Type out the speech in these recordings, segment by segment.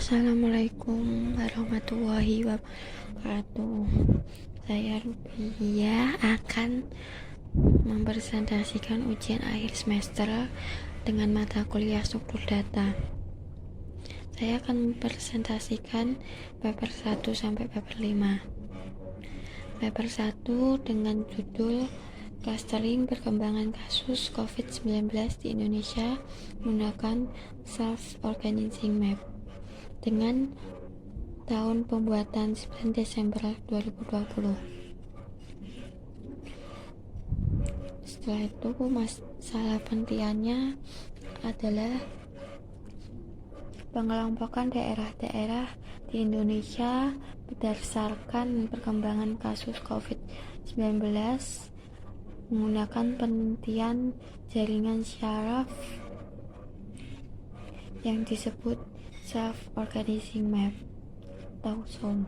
Assalamualaikum warahmatullahi wabarakatuh. Saya Rubiah akan mempresentasikan ujian akhir semester dengan mata kuliah struktur data. Saya akan mempresentasikan paper 1 sampai paper 5. Paper 1 dengan judul Clustering Perkembangan Kasus COVID-19 di Indonesia menggunakan Self-Organizing Map dengan tahun pembuatan 9 Desember 2020. Setelah itu masalah penelitiannya adalah pengelompokan daerah-daerah di Indonesia berdasarkan perkembangan kasus COVID-19 menggunakan penelitian jaringan syaraf yang disebut Self-Organizing Map atau SOM.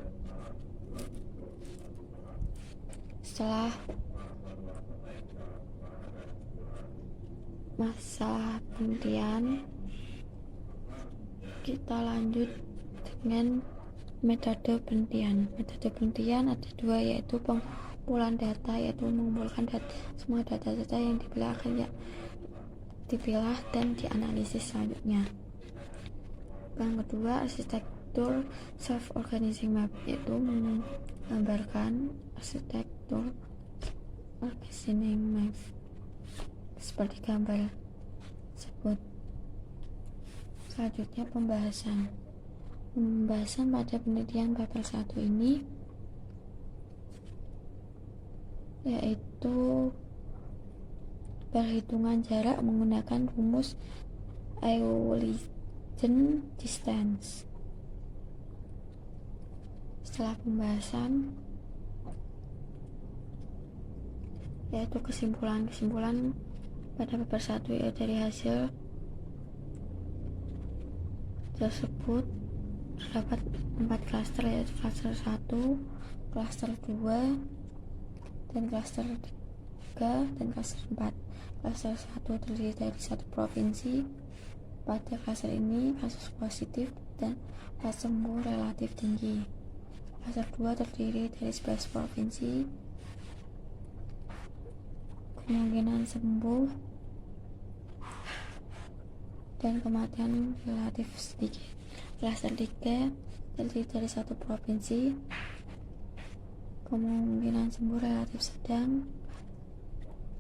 Setelah masa penelitian, kita lanjut dengan metode penelitian. Metode penelitian ada dua, yaitu pengumpulan data, yaitu mengumpulkan semua data-data yang dipilah dan dianalisis selanjutnya. Yang kedua, arsitektur self-organizing map, yaitu menggambarkan arsitektur organizing map seperti gambar tersebut. Selanjutnya pembahasan pada penelitian paper 1 ini yaitu perhitungan jarak menggunakan rumus Euclidean distance. Setelah pembahasan yaitu kesimpulan pada paper 1 yaitu dari hasil tersebut terdapat 4 klaster, yaitu klaster 1, klaster 2, dan klaster 3, dan klaster 4. Klaster 1 terdiri dari 1 provinsi. Pada klaster ini kasus positif dan kasus sembuh relatif tinggi. Klaster 2 terdiri dari 11 provinsi. Kemungkinan sembuh dan kematian relatif sedikit. Klaster 3 terdiri dari 1 provinsi. Kemungkinan sembuh relatif sedang.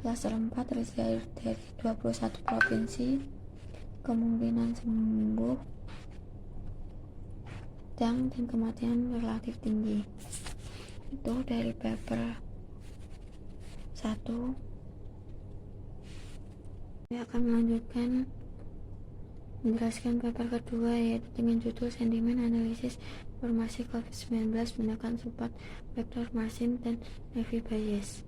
Klaster 4 terdiri dari 21 provinsi. Kemungkinan sembuh sedang dan kematian relatif tinggi. Itu dari paper 1. Saya akan melanjutkan menjelaskan paper kedua, yaitu dengan judul Sentimen Analisis Informasi COVID-19 menggunakan support vector machine dan Naive Bayes.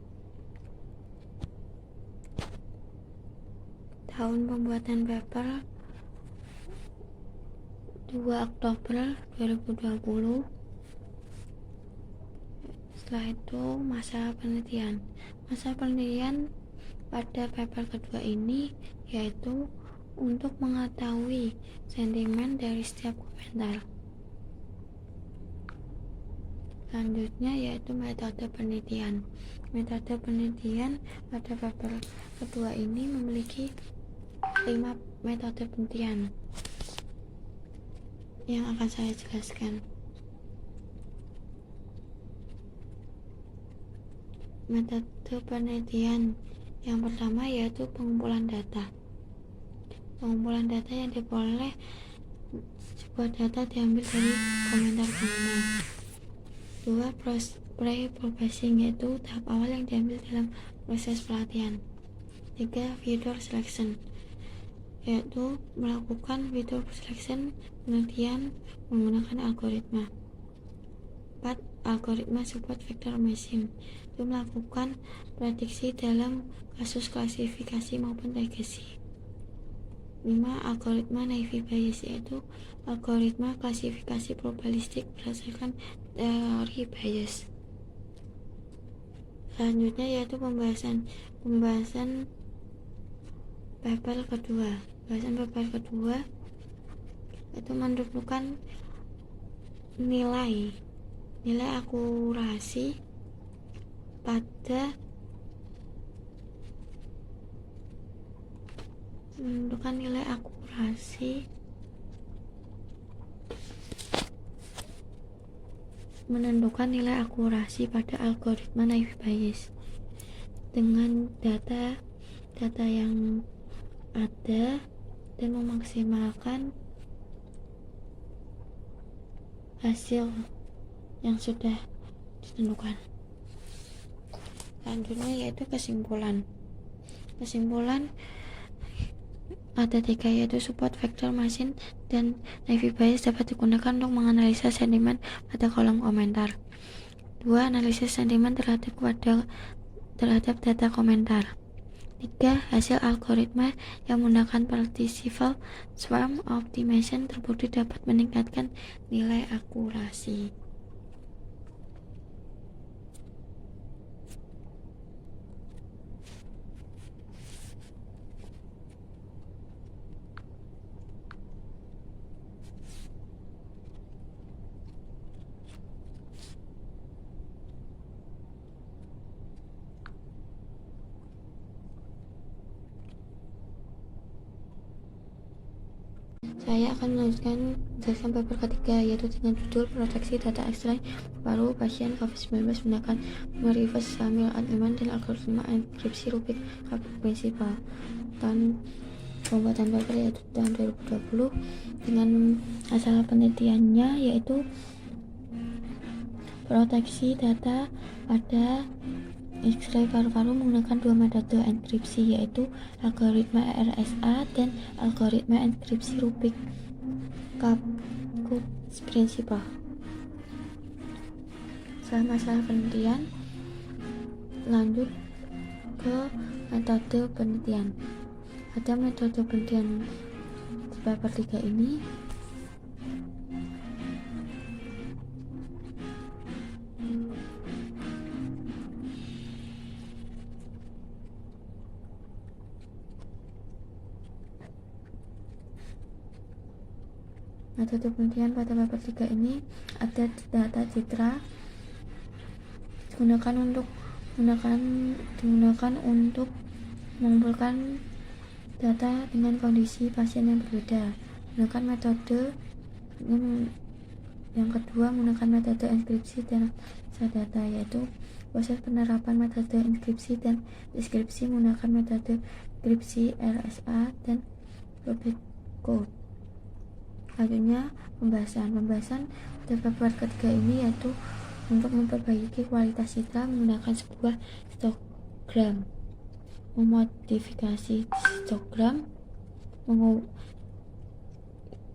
Tahun pembuatan paper 2 Oktober 2020. Setelah itu masa penelitian pada paper kedua ini yaitu untuk mengetahui sentimen dari setiap komentar. Selanjutnya yaitu metode penelitian. Metode penelitian pada paper kedua ini memiliki 5 metode penelitian yang akan saya jelaskan. Metode penelitian yang pertama yaitu pengumpulan data. Pengumpulan data yang diperoleh sebuah data diambil dari komentar pengguna. 2. Pre-processing, yaitu tahap awal yang diambil dalam proses pelatihan. 3. Video selection, yaitu melakukan video selection penelitian menggunakan algoritma. 4. Algoritma support vector machine, itu melakukan prediksi dalam kasus klasifikasi maupun regresi. 5. Algoritma Naive Bayes, yaitu algoritma klasifikasi probabilistik berdasarkan teori Bayes. Selanjutnya yaitu pembahasan paper kedua. Bahasan paper kedua itu menentukan nilai akurasi pada menentukan nilai akurasi pada algoritma naive Bayes dengan data yang ada dan memaksimalkan hasil yang sudah ditentukan. Selanjutnya yaitu kesimpulan ada 3, yaitu support vector machine dan naive Bayes dapat digunakan untuk menganalisa sentimen pada kolom komentar. 2. Analisis sentimen terhadap data komentar. 3. Hasil algoritma yang menggunakan Participle Swarm Optimization terbukti dapat meningkatkan nilai akurasi. Saya akan menjelaskan paper ketiga, yaitu dengan judul proteksi data ekstrak paru pasien COVID-19 menggunakan reverse Samuel Altman dan algoritma enkripsi Rubik prinsipal. Pembuatan paper yaitu tahun 2020 dengan asal penelitiannya yaitu proteksi data pada X-ray paru-paru menggunakan 2 metode enkripsi, yaitu algoritma RSA dan algoritma enkripsi Rubik prinsipal. Setelah masalah penelitian, lanjut ke metode penelitian. Ada metode penelitian di paper 3 ini, metode penelitian pada paper 3 ini ada data citra digunakan untuk mengumpulkan data dengan kondisi pasien yang berbeda. Menggunakan metode yang kedua menggunakan metode enkripsi dan data, yaitu proses penerapan metode enkripsi dan deskripsi menggunakan metode enkripsi RSA dan Rubik code. Selanjutnya pembahasan pada paper ketiga ini yaitu untuk memperbaiki kualitas citra menggunakan sebuah histogram, memodifikasi histogram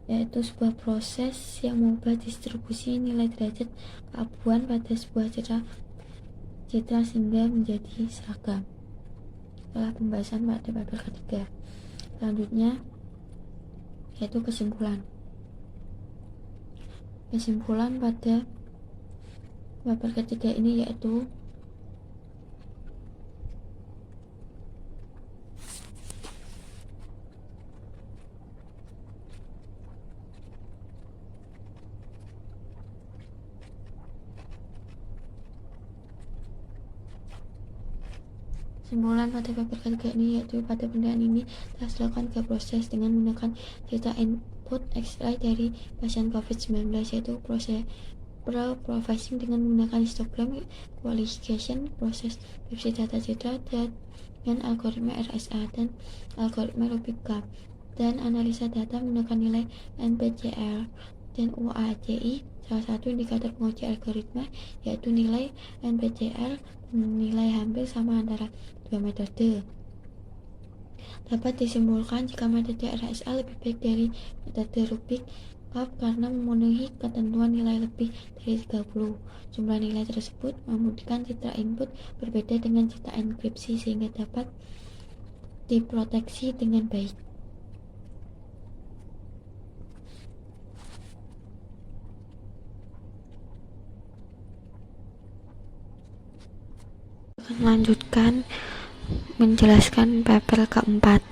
yaitu sebuah proses yang mengubah distribusi nilai derajat keabuan pada sebuah citra sehingga menjadi seragam. Setelah pembahasan pada paper ketiga, selanjutnya yaitu kesimpulan pada paper ketiga ini yaitu pada penelitian ini telah dilakukan 3 proses dengan menggunakan data input X-ray dari pasien COVID-19, yaitu proses processing dengan menggunakan histogram qualification, proses deskripsi data citra dengan algoritma RSA dan algoritma Rubik dan analisa data menggunakan nilai NPCL dan UACI. Salah satu indikator penguji algoritma yaitu nilai NPCL nilai hampir sama antara 2 metode. Dapat disimpulkan jika metode RSA lebih baik dari metode Rubik karena memenuhi ketentuan nilai lebih dari 30. Jumlah nilai tersebut memungkinkan citra input berbeda dengan citra enkripsi sehingga dapat diproteksi dengan baik. Akan melanjutkan menjelaskan paper keempat,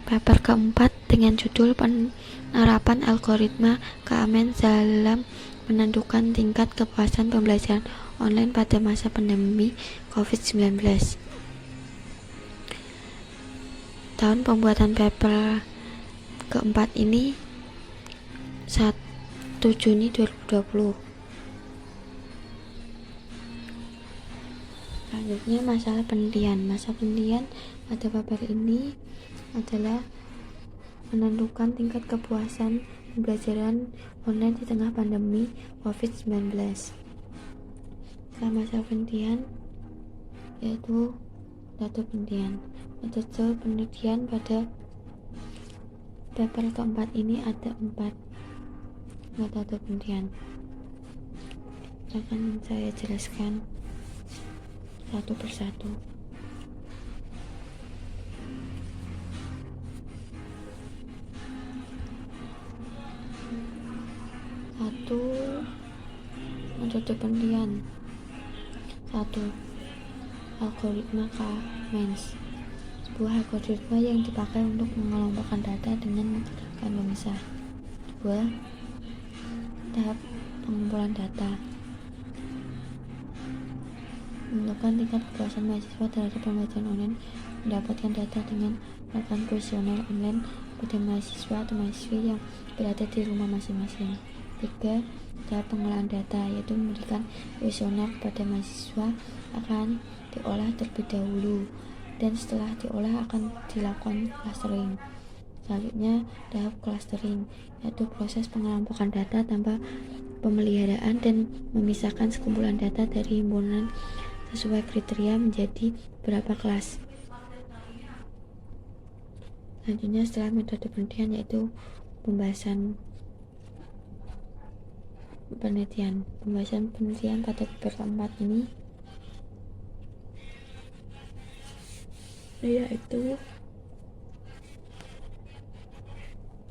paper keempat dengan judul penerapan algoritma keaman dalam menentukan tingkat kepuasan pembelajaran online pada masa pandemi COVID-19. Tahun pembuatan paper keempat ini 1 Juni 2020. Selanjutnya masalah penelitian. Masa penelitian pada paper ini adalah menentukan tingkat kepuasan pembelajaran online di tengah pandemi COVID-19. Masalah penelitian yaitu metode penelitian. Metode penelitian pada paper keempat ini ada 4 metode penelitian. Akan saya jelaskan satu persatu. Satu, metode penelitian. 1. Algoritma K-means. Sebuah algoritma yang dipakai untuk mengelompokkan data dengan menggunakan pemisah. 2. Tahap pengumpulan data. Menentukan tingkat kepuasan mahasiswa terhadap pembelajaran online, mendapatkan data dengan melakukan kuesioner online pada mahasiswa atau mahasiswi yang berada di rumah masing-masing. 3. Tahap pengolahan data, yaitu memberikan kuesioner kepada mahasiswa akan diolah terlebih dahulu dan setelah diolah akan dilakukan clustering. Selanjutnya tahap clustering, yaitu proses pengelompokan data tanpa pemeliharaan dan memisahkan sekumpulan data dari himpunan sesuai kriteria menjadi beberapa kelas. Selanjutnya setelah metode penelitian yaitu pembahasan penelitian. Pembahasan penelitian pada paper keempat ini yaitu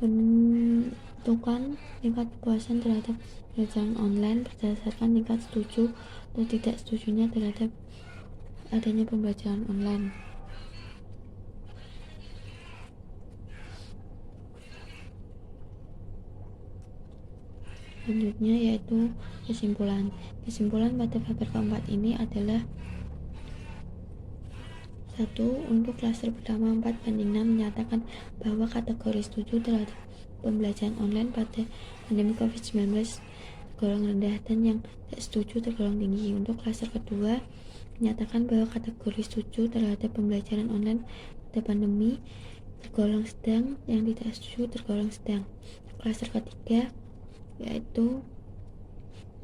menentukan tingkat kepuasan terhadap pembelajaran online berdasarkan tingkat setuju atau tidak setujunya terhadap adanya pembelajaran online. Selanjutnya yaitu kesimpulan. Kesimpulan pada paper keempat ini adalah 1. Untuk klaster pertama 4:6 menyatakan bahwa kategori setuju terhadap pembelajaran online pada pandemi COVID-19 tergolong rendah dan yang tidak setuju tergolong tinggi. Untuk klaster kedua menyatakan bahwa kategori setuju terhadap pembelajaran online pada pandemi tergolong sedang, yang tidak setuju tergolong sedang. Klaster ketiga yaitu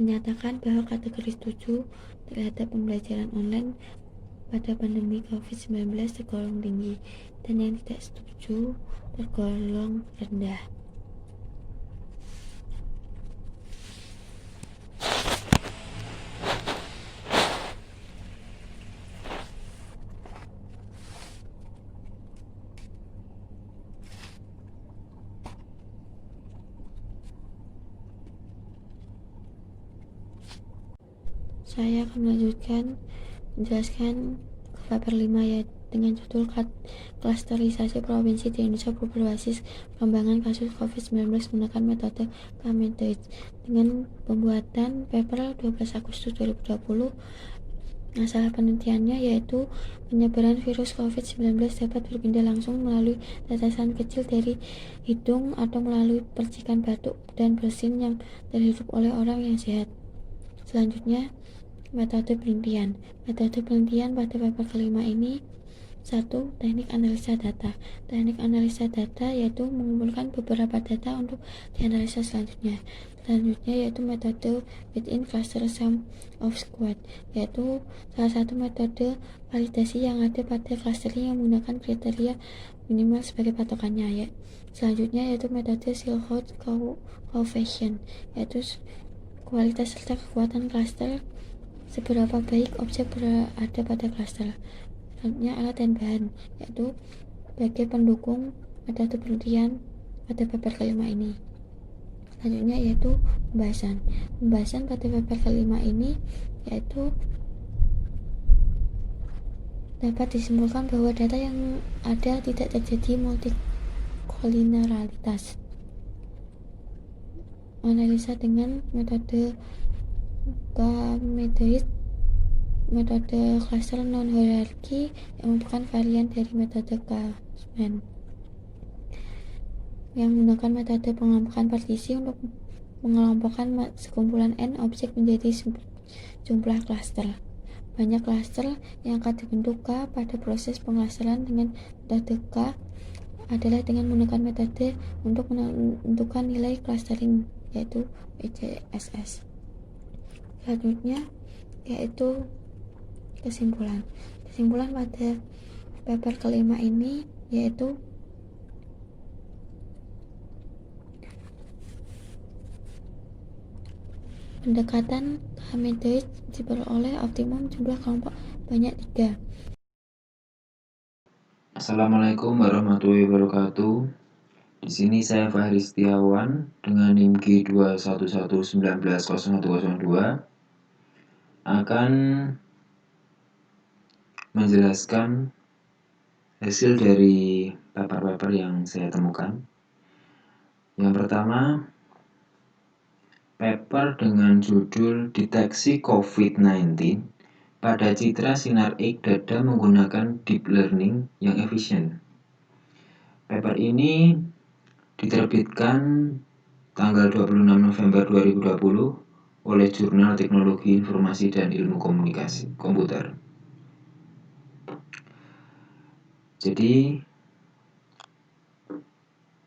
menyatakan bahwa kategori setuju terhadap pembelajaran online pada pandemi COVID-19 tergolong tinggi dan yang tidak setuju tergolong rendah. Saya akan melanjutkan menjelaskan ke paper 5 ya dengan judul klasterisasi provinsi di Indonesia berbasis pengembangan kasus COVID-19 menggunakan metode K-methods. Dengan pembuatan paper 12 Agustus 2020, masalah penelitiannya yaitu penyebaran virus COVID-19 dapat berpindah langsung melalui tetesan kecil dari hidung atau melalui percikan batuk dan bersin yang terhirup oleh orang yang sehat. Selanjutnya metode penelitian. Metode penelitian pada paper kelima ini 1. Teknik analisa data. Teknik analisa data yaitu mengumpulkan beberapa data untuk dianalisa selanjutnya. Selanjutnya yaitu metode within cluster sum of squad, yaitu salah satu metode validasi yang ada pada clustering yang menggunakan kriteria minimal sebagai patokannya. Ya. Selanjutnya yaitu metode Silhouette coefficient, yaitu kualitas serta kekuatan cluster, seberapa baik objek berada pada cluster. Selanjutnya alat dan bahan, yaitu sebagai pendukung metode penelitian pada paper kelima ini. Selanjutnya yaitu pembahasan. Pembahasan pada paper kelima ini yaitu dapat disimpulkan bahwa data yang ada tidak terjadi kolineralitas. Analisa dengan metode gamedoid, metode cluster non-hierarki yang merupakan varian dari metode Kasman, yang menggunakan metode pengelompokan partisi untuk mengelompokkan sekumpulan N objek menjadi jumlah klaster. Banyak klaster yang akan dibentuk K pada proses pengklasteran dengan metode K adalah dengan menggunakan metode untuk menentukan nilai clustering, yaitu WCSS. Selanjutnya yaitu kesimpulan. Kesimpulan pada paper kelima ini yaitu pendekatan gamedoid diperoleh optimum jumlah kelompok banyak 3. Assalamualaikum warahmatullahi wabarakatuh. Di sini saya Fahri Setiawan dengan NIM G211190102 akan menjelaskan hasil dari paper-paper yang saya temukan. Yang pertama, paper dengan judul Deteksi COVID-19 pada citra sinar X dada menggunakan deep learning yang efisien. Paper ini diterbitkan tanggal 26 November 2020 oleh Jurnal Teknologi Informasi dan Ilmu Komunikasi Komputer. Jadi,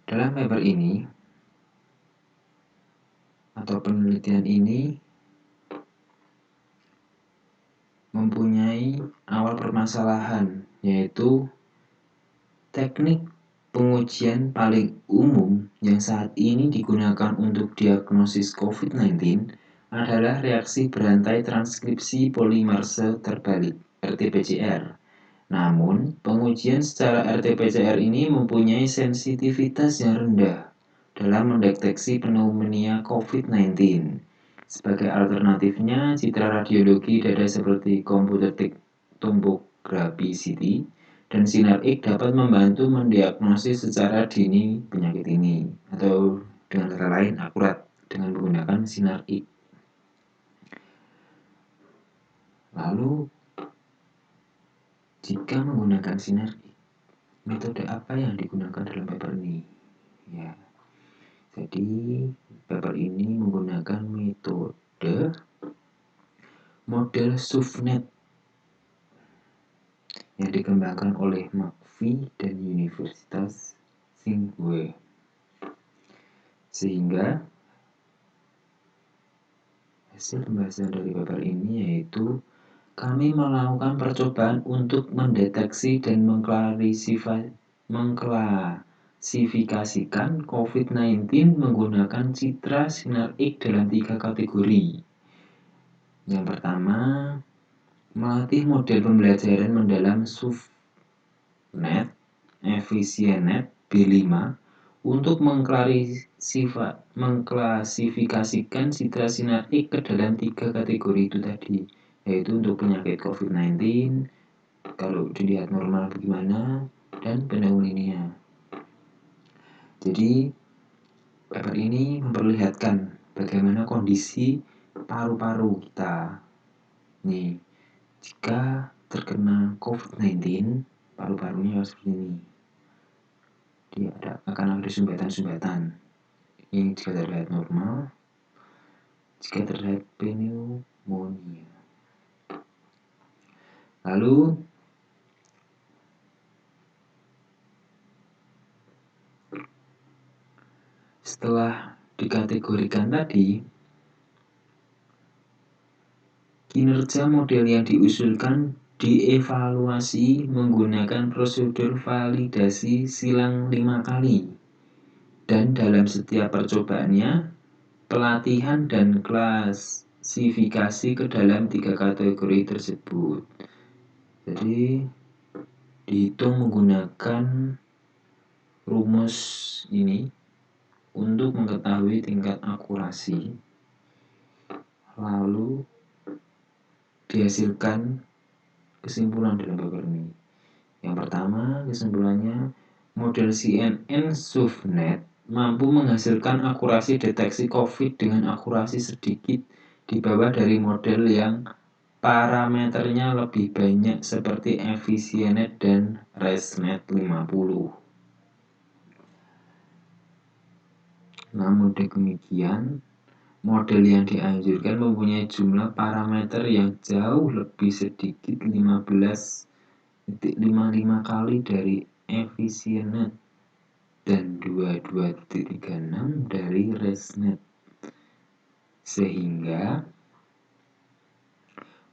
dalam paper ini atau penelitian ini mempunyai awal permasalahan, yaitu teknik pengujian paling umum yang saat ini digunakan untuk diagnosis COVID-19 adalah reaksi berantai transkripsi polimerase terbalik (RT-PCR). Namun, pengujian secara RT-PCR ini mempunyai sensitivitas yang rendah dalam mendeteksi pneumonia COVID-19. Sebagai alternatifnya, citra radiologi dada seperti computed tomography CT dan sinar X dapat membantu mendiagnosis secara dini penyakit ini, atau dengan kata lain akurat dengan menggunakan sinar X. Lalu, jika menggunakan sinar X, metode apa yang digunakan dalam paper ini? Ya, jadi paper ini menggunakan metode model SUVNet yang dikembangkan oleh McPhee dan Universitas Tsinghua. Sehingga hasil pembahasan dari paper ini yaitu kami melakukan percobaan untuk mendeteksi dan mengklasifikasikan COVID-19 menggunakan citra sinar X dalam 3 kategori. Yang pertama, melatih model pembelajaran mendalam SUVNet EfficientNet B5 untuk mengklasifikasikan citra sinar X ke dalam 3 kategori itu tadi, yaitu untuk penyakit COVID-19, kalau dilihat normal bagaimana, dan pneumonia. Jadi, paper ini memperlihatkan bagaimana kondisi paru-paru kita. Nih, jika terkena COVID-19, paru-parunya seperti ini. Dia akan ada sumbatan-sumbatan. Ini jika terlihat normal, jika terlihat pneumonia. Lalu, setelah dikategorikan tadi, kinerja model yang diusulkan dievaluasi menggunakan prosedur validasi silang 5 kali. Dan dalam setiap percobaannya, pelatihan dan klasifikasi ke dalam 3 kategori tersebut. Jadi, dihitung menggunakan rumus ini untuk mengetahui tingkat akurasi. Lalu dihasilkan kesimpulan dalam paper ini. Yang pertama, kesimpulannya Model CNN SUVNet mampu menghasilkan akurasi deteksi COVID dengan akurasi sedikit di bawah dari model yang parameternya lebih banyak seperti Efficienet dan ResNet 50. Namun demikian, model yang dianjurkan mempunyai jumlah parameter yang jauh lebih sedikit 15,55 kali dari Efficienet dan 22,36 dari ResNet. Sehingga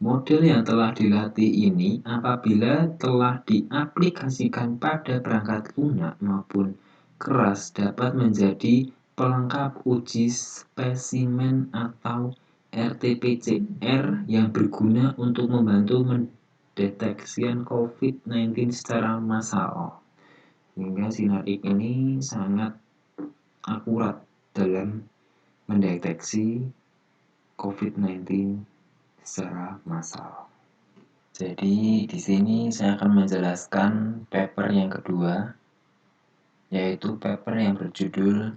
model yang telah dilatih ini apabila telah diaplikasikan pada perangkat lunak maupun keras dapat menjadi pelengkap uji spesimen atau RT-PCR yang berguna untuk membantu mendeteksian COVID-19 secara massal. Sehingga Sinar X ini sangat akurat dalam mendeteksi COVID-19 secara massal. Jadi di sini saya akan menjelaskan paper yang kedua, yaitu paper yang berjudul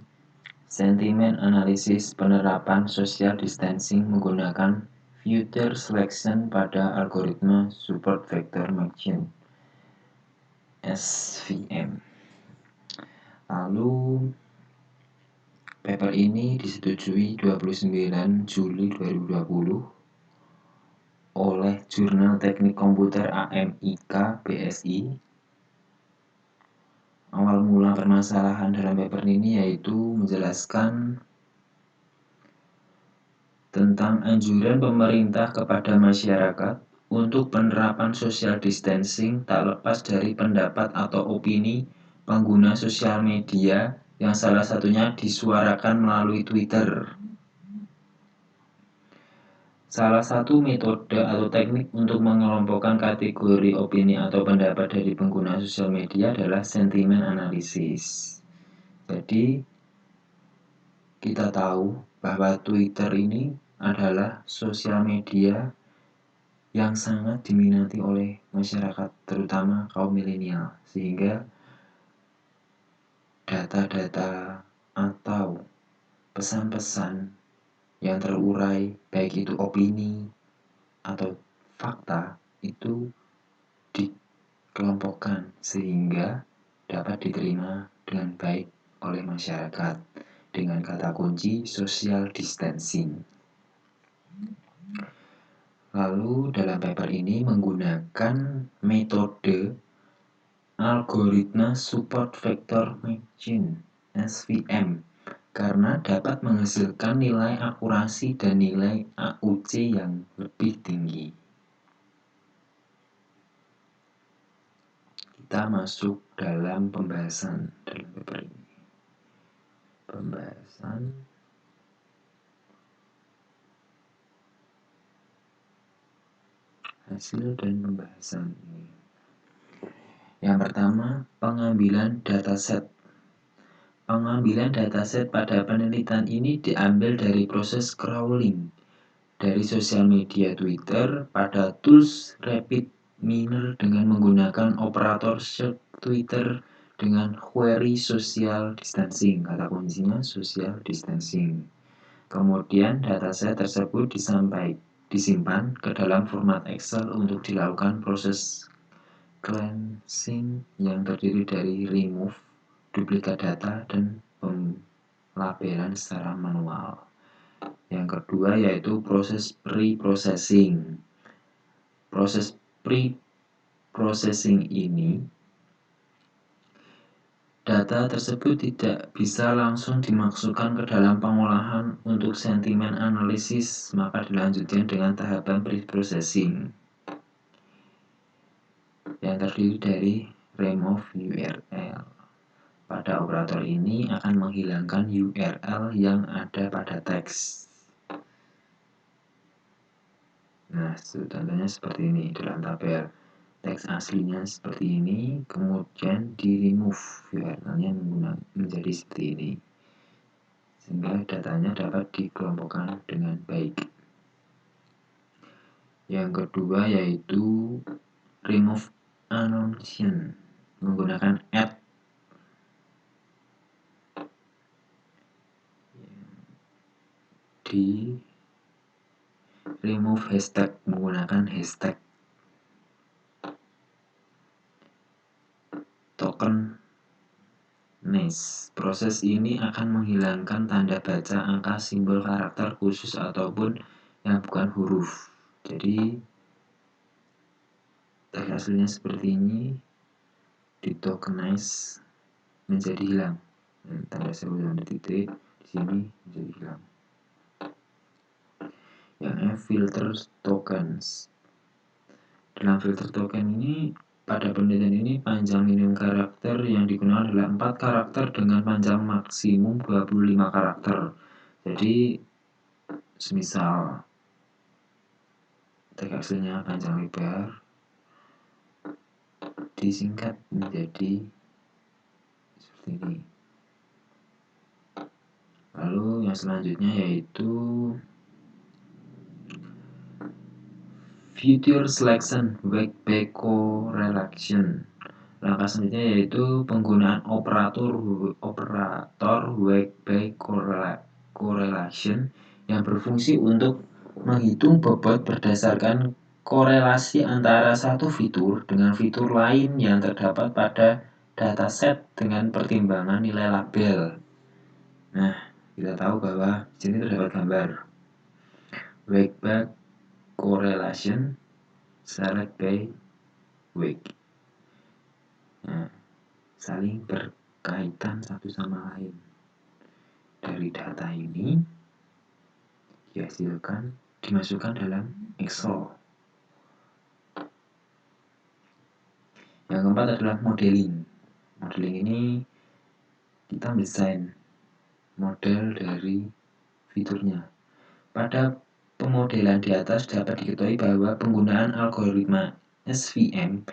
Sentiment Analysis Penerapan Social Distancing Menggunakan Filter Selection pada Algoritma Support Vector Machine (SVM). Lalu paper ini disetujui 29 Juli 2020 oleh Jurnal Teknik Komputer AMIK BSI. Awal mula permasalahan dalam paper ini yaitu menjelaskan tentang anjuran pemerintah kepada masyarakat untuk penerapan social distancing tak lepas dari pendapat atau opini pengguna sosial media yang salah satunya disuarakan melalui Twitter. Salah satu metode atau teknik untuk mengelompokkan kategori opini atau pendapat dari pengguna sosial media adalah sentimen analisis. Jadi, kita tahu bahwa Twitter ini adalah sosial media yang sangat diminati oleh masyarakat, terutama kaum milenial, sehingga data-data atau pesan-pesan yang terurai, baik itu opini atau fakta, itu dikelompokkan sehingga dapat diterima dengan baik oleh masyarakat dengan kata kunci social distancing. Lalu dalam paper ini menggunakan metode Algoritma Support Vector Machine (SVM) karena dapat menghasilkan nilai akurasi dan nilai AUC yang lebih tinggi. Kita masuk dalam pembahasan dalam paper ini. Pembahasan hasil dan pembahasan ini. Yang pertama, pengambilan dataset. Pengambilan dataset pada penelitian ini diambil dari proses crawling dari sosial media Twitter pada tools RapidMiner dengan menggunakan operator search Twitter dengan query social distancing. Kata kuncinya social distancing. Kemudian dataset tersebut disimpan ke dalam format Excel untuk dilakukan proses cleansing yang terdiri dari remove duplikat data dan pelabelan secara manual. Yang kedua yaitu proses pre-processing. Proses pre-processing ini data tersebut tidak bisa langsung dimasukkan ke dalam pengolahan untuk sentimen analisis, maka dilanjutkan dengan tahapan pre-processing yang terdiri dari remove URL. Pada operator ini akan menghilangkan URL yang ada pada teks. Nah, contohnya seperti ini dalam tabel. Teks aslinya seperti ini, kemudian di remove URL-nya menjadi seperti ini. Sehingga datanya dapat dikelompokkan dengan baik. Yang kedua yaitu remove annotation menggunakan add di remove hashtag menggunakan hashtag token nice. Proses ini akan menghilangkan tanda baca angka simbol karakter khusus ataupun yang bukan huruf. Jadi teks aslinya seperti ini, di tokenize menjadi hilang. Tanda seru tanda titik di sini menjadi hilang. Yang F, filter tokens. Dalam filter token ini, pada penelitian ini panjang minimum karakter yang digunakan adalah 4 karakter dengan panjang maksimum 25 karakter. Jadi semisal teks aslinya panjang lebar disingkat menjadi seperti ini. Lalu yang selanjutnya yaitu Future Selection Wake-Back Correlation. Langkah selanjutnya yaitu penggunaan operator Wake-Back Correlation yang berfungsi untuk menghitung bobot berdasarkan korelasi antara satu fitur dengan fitur lain yang terdapat pada dataset dengan pertimbangan nilai label. Nah, kita tahu bahwa di sini terdapat gambar Wake-Back Correlation select by wake. Nah, saling berkaitan satu sama lain. Dari data ini dimasukkan dalam Excel. Yang keempat adalah modeling. Modeling ini kita mendesain model dari fiturnya. Pada pemodelan di atas dapat diketahui bahwa penggunaan algoritma SVM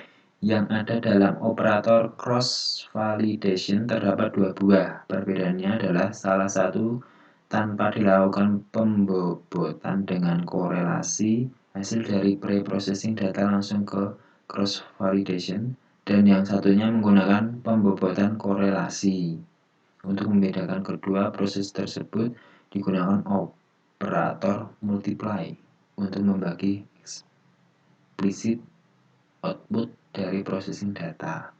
yang ada dalam operator cross validation terdapat 2 buah. Perbedaannya adalah salah satu tanpa dilakukan pembobotan dengan korelasi hasil dari pre-processing data langsung ke cross validation, dan yang satunya menggunakan pembobotan korelasi. Untuk membedakan kedua proses tersebut digunakan operator multiply untuk membagi explicit output dari processing data.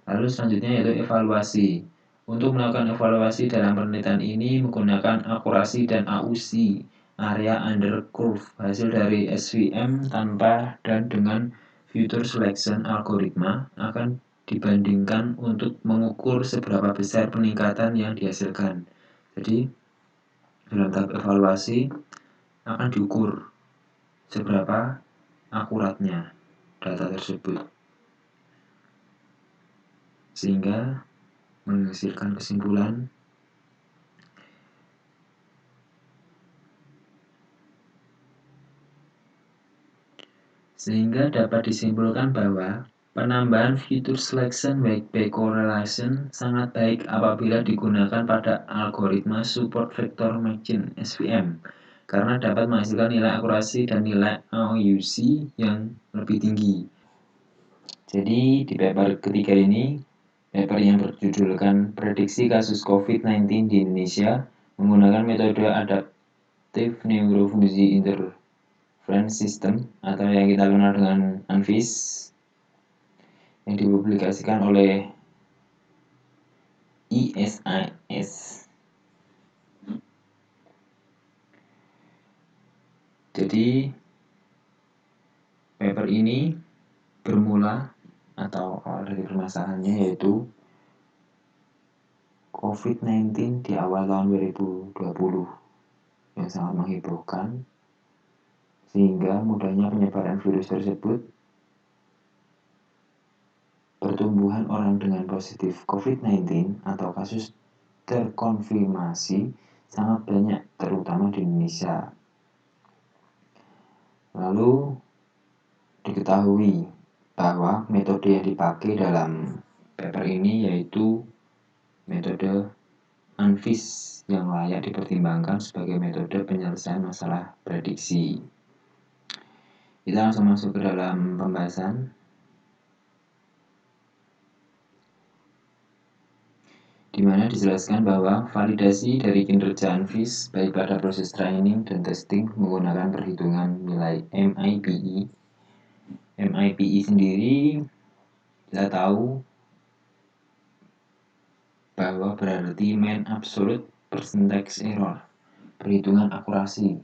Lalu selanjutnya yaitu evaluasi. Untuk melakukan evaluasi dalam penelitian ini menggunakan akurasi dan AUC, area under curve, hasil dari SVM tanpa dan dengan future selection algoritma akan dibandingkan untuk mengukur seberapa besar peningkatan yang dihasilkan. Jadi dalam tahap evaluasi akan diukur seberapa akuratnya data tersebut sehingga menghasilkan kesimpulan sehingga dapat disimpulkan bahwa penambahan future selection wake-back correlation sangat baik apabila digunakan pada algoritma support vector matching SVM karena dapat menghasilkan nilai akurasi dan nilai AUC yang lebih tinggi. Jadi di paper ketiga ini, paper yang berjudulkan Prediksi Kasus COVID-19 di Indonesia menggunakan metode Adaptive Neurofuzzy Interference System atau yang kita kenal dengan ANFIS yang dipublikasikan oleh ISIS. Jadi paper ini bermula atau awal dari permasalahannya yaitu COVID-19 di awal tahun 2020 yang sangat menghebohkan sehingga mudahnya penyebaran virus tersebut. Pertumbuhan orang dengan positif COVID-19 atau kasus terkonfirmasi sangat banyak terutama di Indonesia. Lalu diketahui bahwa metode yang dipakai dalam paper ini yaitu metode ANFIS yang layak dipertimbangkan sebagai metode penyelesaian masalah prediksi. Kita langsung masuk ke dalam pembahasan. di mana dijelaskan bahwa validasi dari kinerja ANFIS baik pada proses training dan testing menggunakan perhitungan nilai MIPI. MIPI sendiri kita tahu bahwa berarti mean absolute percentage error, perhitungan akurasi,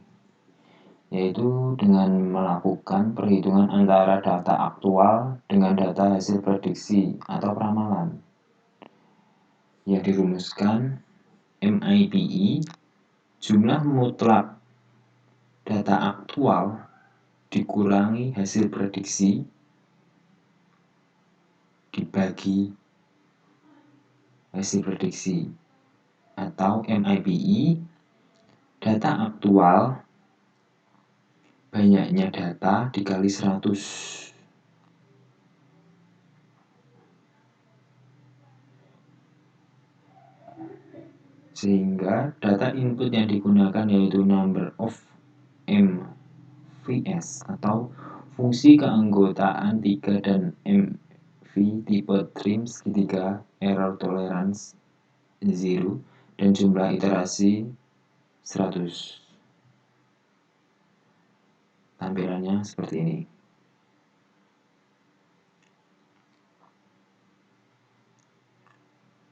yaitu dengan melakukan perhitungan antara data aktual dengan data hasil prediksi atau ramalan. Yang dirumuskan MIPI, jumlah mutlak data aktual dikurangi hasil prediksi dibagi hasil prediksi, atau MIPI, data aktual banyaknya data dikali 100. Sehingga data input yang digunakan yaitu number of MVS atau fungsi keanggotaan 3 dan MV tipe trim segitiga error tolerance 0 dan jumlah iterasi 100. Tampilannya seperti ini.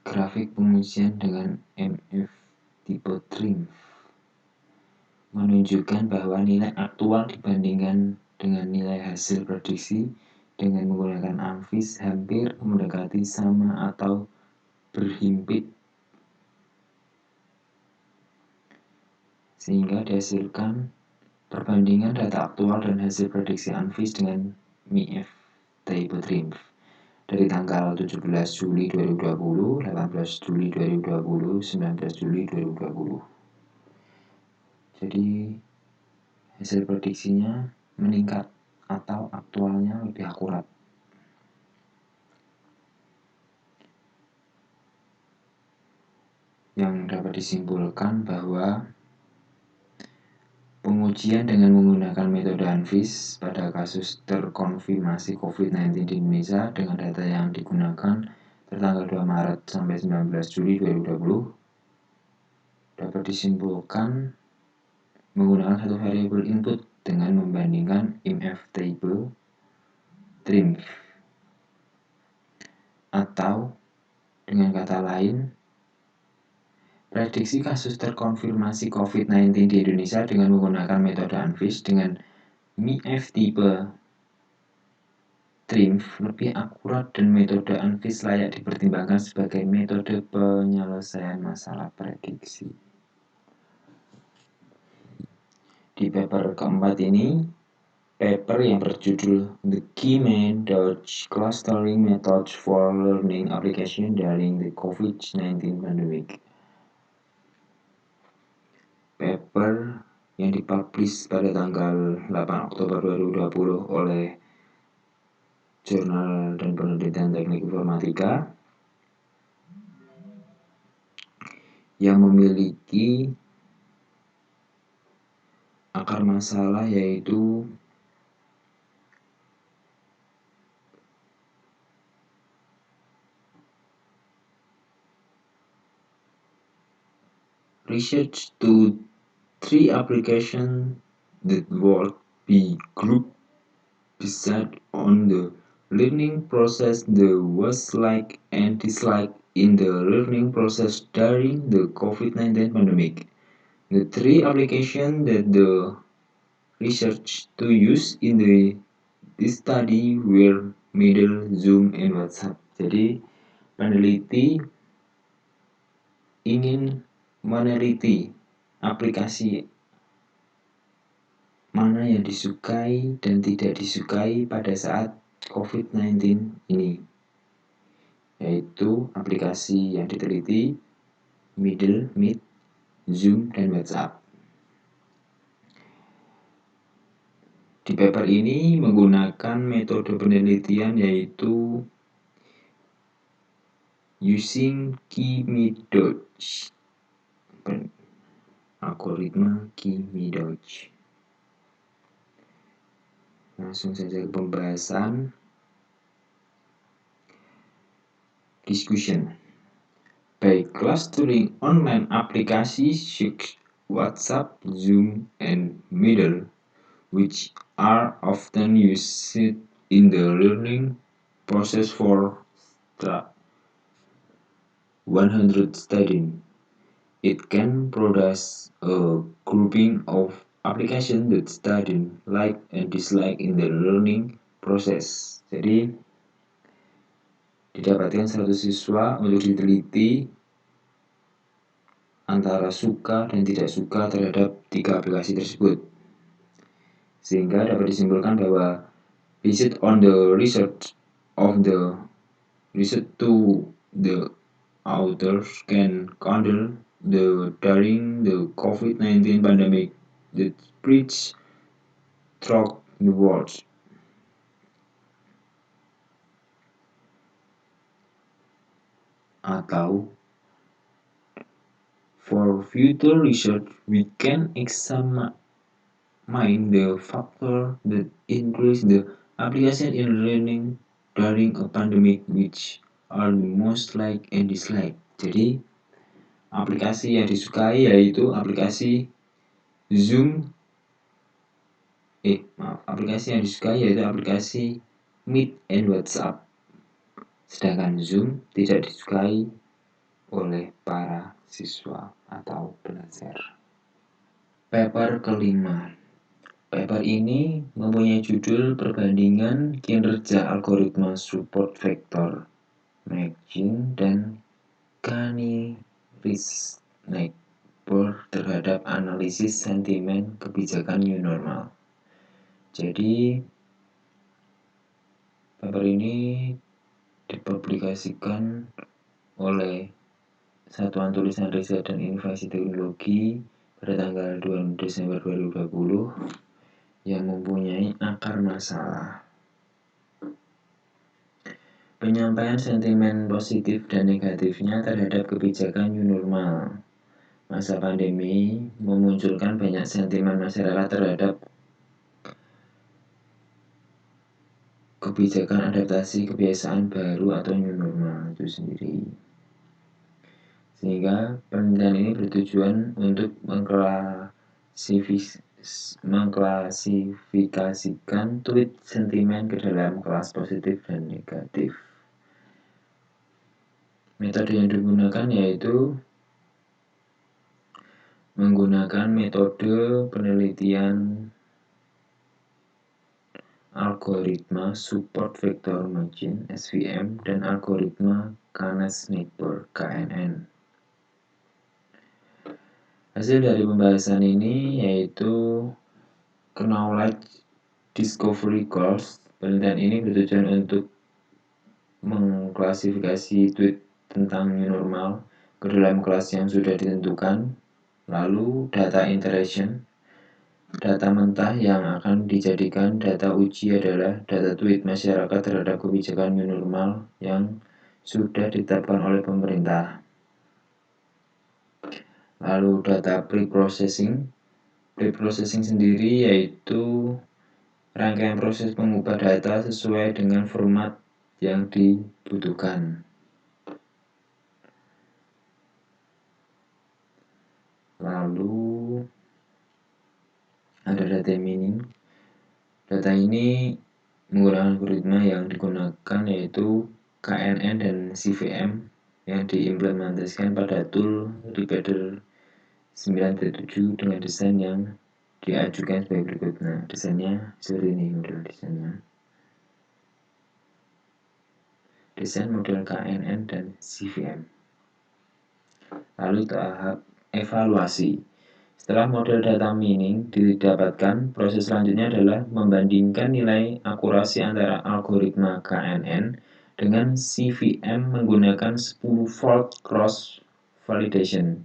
Grafik pengujian dengan MF tipe trim menunjukkan bahwa nilai aktual dibandingkan dengan nilai hasil prediksi dengan menggunakan ANFIS hampir mendekati sama atau berhimpit, sehingga dihasilkan perbandingan data aktual dan hasil prediksi ANFIS dengan MIF tipe trim dari tanggal 17 Juli 2020, 18 Juli 2020, 19 Juli 2020. Jadi hasil prediksinya meningkat atau aktualnya lebih akurat. Yang dapat disimpulkan bahwa pengujian dengan menggunakan metode ANFIS pada kasus terkonfirmasi COVID-19 di Indonesia dengan data yang digunakan tertanggal 2 Maret sampai 19 Juli 2020 dapat disimpulkan menggunakan satu variabel input dengan membandingkan IMF table trim, atau dengan kata lain prediksi kasus terkonfirmasi COVID-19 di Indonesia dengan menggunakan metode ANFIS dengan MIF tipe trim lebih akurat dan metode ANFIS layak dipertimbangkan sebagai metode penyelesaian masalah prediksi. Di paper keempat ini, paper yang berjudul The Key Main Dodge Clustering Methods for Learning Application During the COVID-19 Pandemic. Paper yang dipublish pada tanggal 8 Oktober 2020 oleh Jurnal dan Penelitian Teknik Informatika yang memiliki akar masalah yaitu research to 3 applications that would be grouped based on the learning process, the was like and dislike in the learning process during the COVID-19 pandemic. The 3 applications that the research to use in this study were Moodle, Zoom, and WhatsApp. Jadi peneliti ingin meneliti aplikasi mana yang disukai dan tidak disukai pada saat COVID-19 ini, yaitu aplikasi yang diteliti Moodle, Meet, Zoom, dan WhatsApp. Di paper ini menggunakan metode penelitian yaitu using Key-Dodge, algoritma Key-Dodge. Langsung saja ke pembahasan. Discussion. by clustering online applications such WhatsApp, Zoom, and Moodle, which are often used in the learning process for 100 students. It can produce a grouping of applications that students like and dislike in the learning process. Jadi, didapatkan 100 siswa untuk diteliti antara suka dan tidak suka terhadap 3 aplikasi tersebut. Sehingga dapat disimpulkan bahwa based on the research to the authors can counter during the COVID-19 pandemic that spreads throughout the world. Atau for future research, we can examine the factor that increase the application in learning during a pandemic, which are the most like and dislike. Jadi, aplikasi yang disukai yaitu aplikasi Zoom. Aplikasi yang disukai yaitu aplikasi Meet and WhatsApp. Sedangkan Zoom tidak disukai oleh para siswa atau belajar. Paper kelima. Paper ini mempunyai judul Perbandingan Kinerja Algoritma Support Vector Matching dan Kani-Risnakber terhadap analisis sentimen kebijakan new normal. Jadi, paper ini dipublikasikan oleh Satuan Tulisan Riset dan Inovasi Teknologi pada tanggal 2 Desember 2020 yang mempunyai akar masalah. Penyampaian sentimen positif dan negatifnya terhadap kebijakan new normal. Masa pandemi memunculkan banyak sentimen masyarakat terhadap kebijakan adaptasi kebiasaan baru atau new normal itu sendiri. Sehingga penelitian ini bertujuan untuk mengklasifikasikan tweet sentimen ke dalam kelas positif dan negatif. Metode yang digunakan yaitu menggunakan metode penelitian algoritma support vector matching (SVM) dan algoritma Kani-Risnakber (KNN). Hasil dari pembahasan ini yaitu Knowledge Discovery Goals. Penelitian ini bertujuan untuk mengklasifikasi tweet tentang new normal ke dalam kelas yang sudah ditentukan. Lalu data interaction. Data mentah yang akan dijadikan data uji adalah data tweet masyarakat terhadap kebijakan new normal yang sudah ditetapkan oleh pemerintah. Lalu data pre-processing. Pre-processing sendiri yaitu rangkaian proses mengubah data sesuai dengan format yang dibutuhkan. Lalu ada data mining. Data ini menggunakan algoritma yang digunakan yaitu KNN dan CVM yang diimplementasikan pada tool Repeater 9.7 dengan desain yang diajukan sebagai berikut. Nah, desainnya seperti ini model desainnya. Desain model KNN dan CVM. Lalu tahap evaluasi. Setelah model data mining didapatkan, proses selanjutnya adalah membandingkan nilai akurasi antara algoritma KNN dengan CVM menggunakan 10-fold cross validation.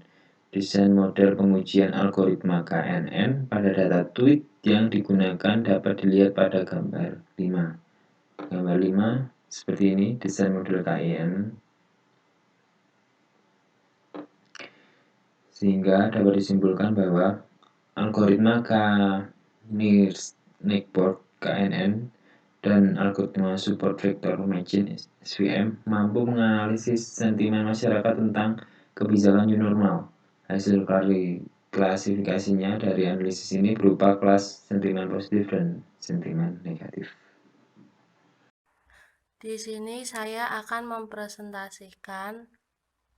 Desain model pengujian algoritma KNN pada data tweet yang digunakan dapat dilihat pada gambar 5. Gambar 5 seperti ini, desain model KNN. Sehingga dapat disimpulkan bahwa algoritma Kani-Risnakber KNN dan algoritma support vector matching (SVM) mampu menganalisis sentimen masyarakat tentang kebijakan new normal. Hasil klasifikasinya dari analisis ini berupa kelas sentimen positif dan sentimen negatif. Di sini saya akan mempresentasikan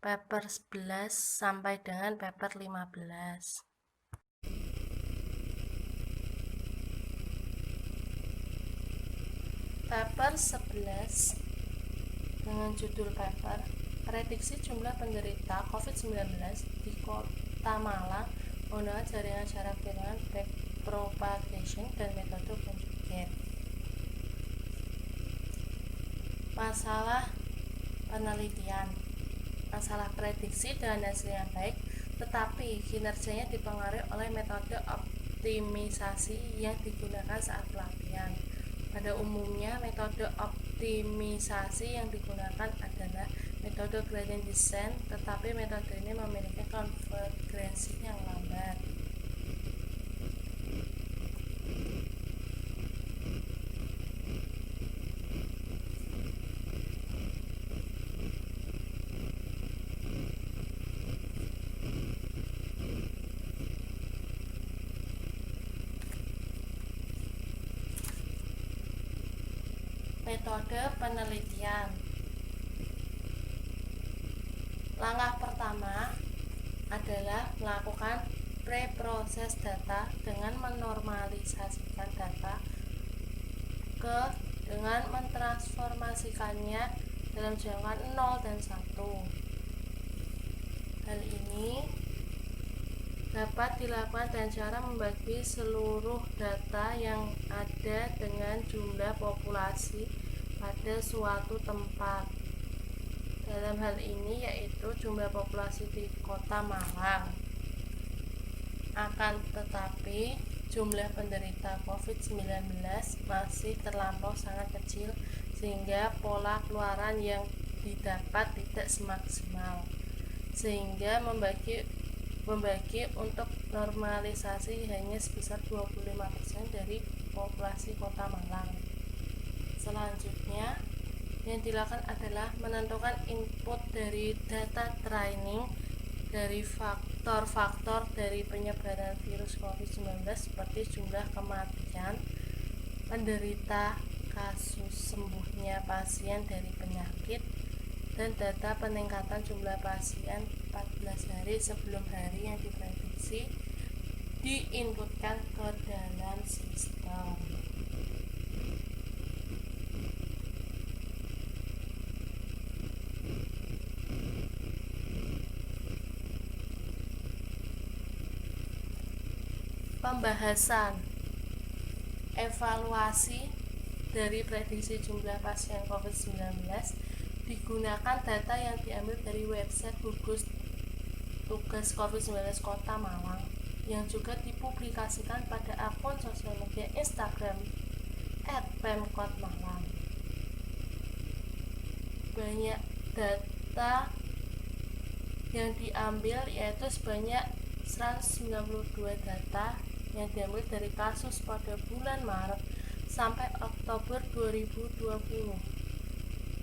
paper 11 sampai dengan paper 15. Paper 11 dengan judul paper Prediksi jumlah penderita COVID-19 di Kota Malang menggunakan jaringan syaraf dengan backpropagation dan metode conjugate. Masalah penelitian. Masalah prediksi dengan hasil yang baik, tetapi kinerjanya dipengaruhi oleh metode optimisasi yang digunakan saat pelatihan. Pada umumnya, metode optimisasi yang digunakan adalah metode gradient descent, tetapi metode ini memiliki konvergensi yang lambat. Metode penelitian. Langkah pertama adalah melakukan pre-proses data dengan menormalisasikan data dengan mentransformasikannya dalam jangkauan 0 dan 1. Hal ini dapat dilakukan dengan cara membagi seluruh data yang ada dengan jumlah populasi pada suatu tempat. Dalam hal ini yaitu jumlah populasi di Kota Malang. Akan tetapi jumlah penderita COVID-19 masih terlampau sangat kecil sehingga pola keluaran yang didapat tidak semaksimal. Sehingga membagi untuk normalisasi hanya sebesar 25% dari populasi Kota Malang. Selanjutnya, yang dilakukan adalah menentukan input dari data training dari faktor-faktor dari penyebaran virus COVID-19 seperti jumlah kematian, penderita, kasus sembuhnya pasien dari penyakit, dan data peningkatan jumlah pasien 14 hari sebelum hari yang diprediksi diinputkan ke dalam sistem. Pembahasan evaluasi dari prediksi jumlah pasien COVID-19 digunakan data yang diambil dari website gugus tugas COVID-19 Kota Malang yang juga dipublikasikan pada akun sosial media Instagram @pemkotmalang. Banyak data yang diambil yaitu sebanyak 192 data yang diambil dari kasus pada bulan Maret sampai Oktober 2020.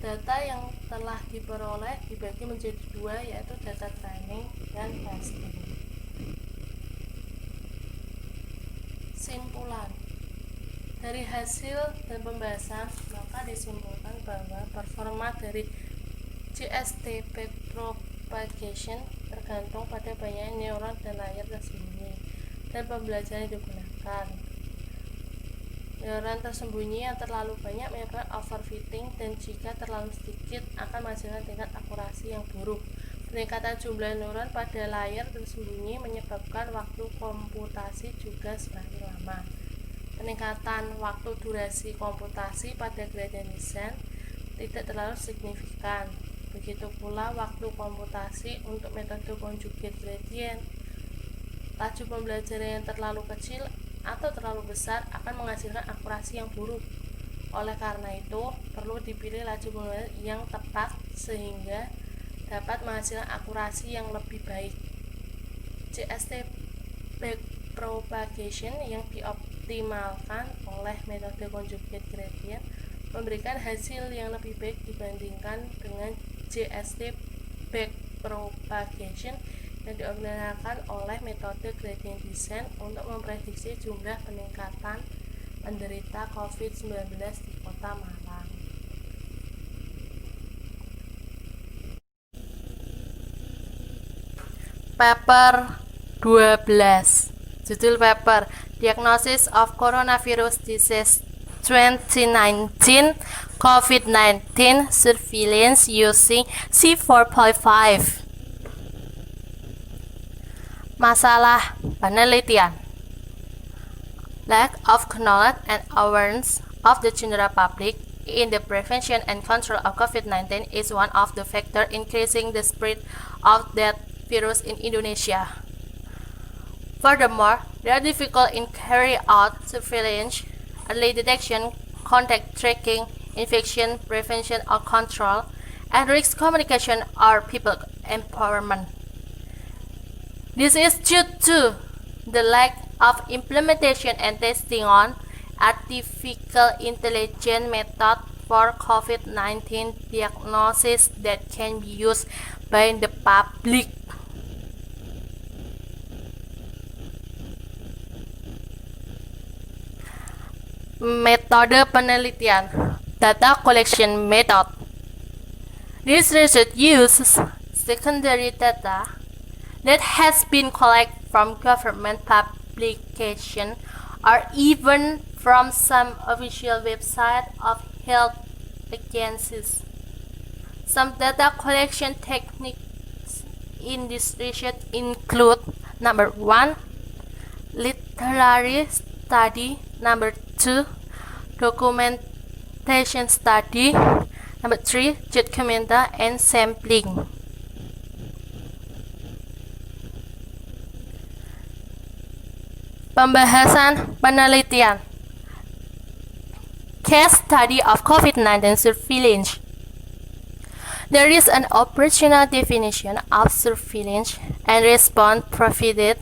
Data yang telah diperoleh dibagi menjadi dua, yaitu data training dan testing. Simpulan dari hasil dan pembahasan, maka disimpulkan bahwa performa dari GST backpropagation tergantung pada banyaknya neuron dan layar tersembunyi dan pembelajaran yang digunakan. Neuron tersembunyi yang terlalu banyak menyebabkan overfitting, dan jika terlalu sedikit akan menghasilkan tingkat akurasi yang buruk. Peningkatan jumlah neuron pada layar tersembunyi menyebabkan waktu komputasi juga semakin lama. Peningkatan waktu durasi komputasi pada gradient descent tidak terlalu signifikan. Begitu pula waktu komputasi untuk metode conjugate gradient. Laju pembelajaran yang terlalu kecil atau terlalu besar akan menghasilkan akurasi yang buruk. Oleh karena itu, perlu dipilih laju pembelajaran yang tepat sehingga dapat menghasilkan akurasi yang lebih baik. GST backpropagation yang dioptimalkan oleh metode conjugate gradient memberikan hasil yang lebih baik dibandingkan dengan JST backpropagation yang digunakan oleh metode gradient descent untuk memprediksi jumlah peningkatan penderita COVID-19 di Kota Malang. Paper 12. Judul paper Diagnosis of Coronavirus Disease 2019 COVID-19 Surveillance Using C4.5. Masalah penelitian. Lack of knowledge and awareness of the general public in the prevention and control of COVID-19 is one of the factors increasing the spread of that virus in Indonesia. Furthermore, they are difficult in carry out surveillance, early detection, contact tracking, infection prevention or control, and risk communication or people empowerment. This is due to the lack of implementation and testing on artificial intelligence method for COVID-19 diagnosis that can be used by the public. Metode penelitian, data collection method. This research uses secondary data that has been collected from government publication or even from some official website of health agencies. Some data collection techniques in this research include: number 1, literary study; number 2, documentation study; number 3, judgmental and sampling. Pembahasan penelitian. Case study of COVID-19 surveillance. There is an operational definition of surveillance and response provided